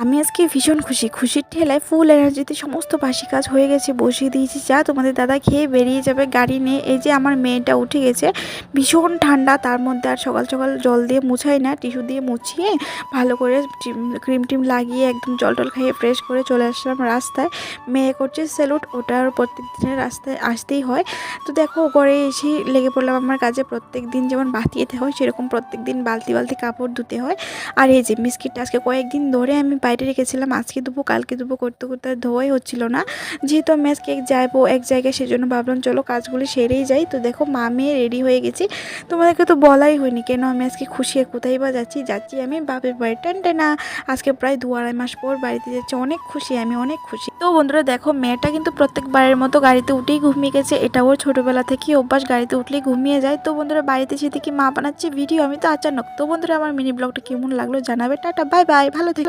আমি আজকে ভীষণ খুশি। খুশির ঠেলায় ফুল এনার্জিতে সমস্ত বাসি কাজ হয়ে গেছে, বসিয়ে দিয়েছি চা। তোমাদের দাদা খেয়ে বেরিয়ে যাবে গাড়ি নিয়ে। এই যে আমার মেয়েটা উঠে গেছে, ভীষণ ঠান্ডা, তার মধ্যে আর সকাল সকাল জল দিয়ে মুছাই না, টিস্যু দিয়ে মুছিয়ে ভালো করে ক্রিম টিম লাগিয়ে একদম জল টল খাইয়ে ফ্রেশ করে চলে আসলাম রাস্তায়। মেয়ে করছে স্যালুট, ওটা আর প্রত্যেক দিনের রাস্তায় আসতেই হয়। তো দেখো ঘরে এসে লেগে পড়লাম আমার কাজে। প্রত্যেক দিন যেমন বাতিতে হয় সেরকম প্রত্যেক দিন বালতি বালতি কাপড় ধুতে হয়। আর এই যে বিস্কিটটা আজকে কয়েকদিন ধরে আমি বাইরে রেখেছিলাম, আজকে ধুবো কালকে ধুবো করতে করতে আর ধোয়াই হচ্ছিল না। যেহেতু আমি আজকে যাবো এক জায়গায়, সেজন্য ভাবলাম চলো কাজগুলো সেরেই যাই। তো দেখো মা মেয়ে রেডি হয়ে গেছি। তোমাদেরকে তো বলাই হয়নি কেন আমি আজকে খুশি। কোথায় বা যাচ্ছি? যাচ্ছি আমি বাপের বাড়ি। না, আজকে প্রায় 2-2.5 মাস পর বাড়িতে যাচ্ছি। অনেক খুশি, আমি অনেক খুশি। তো বন্ধুরা দেখো, মেয়েটা কিন্তু প্রত্যেকবারের মতো গাড়িতে উঠেই ঘুমিয়ে গেছে। এটা ওর ছোটোবেলা থেকেই অভ্যাস, গাড়িতে উঠলেই ঘুমিয়ে যায়। তো বন্ধুরা বাড়িতে এসে দেখি মা বানাচ্ছে ভিডিও, আমি তো আচানক। তো বন্ধুরা আমার মিনি ব্লগটা কেমন লাগলো জানাবে। টাটা, বাই বাই, ভালো থেকো।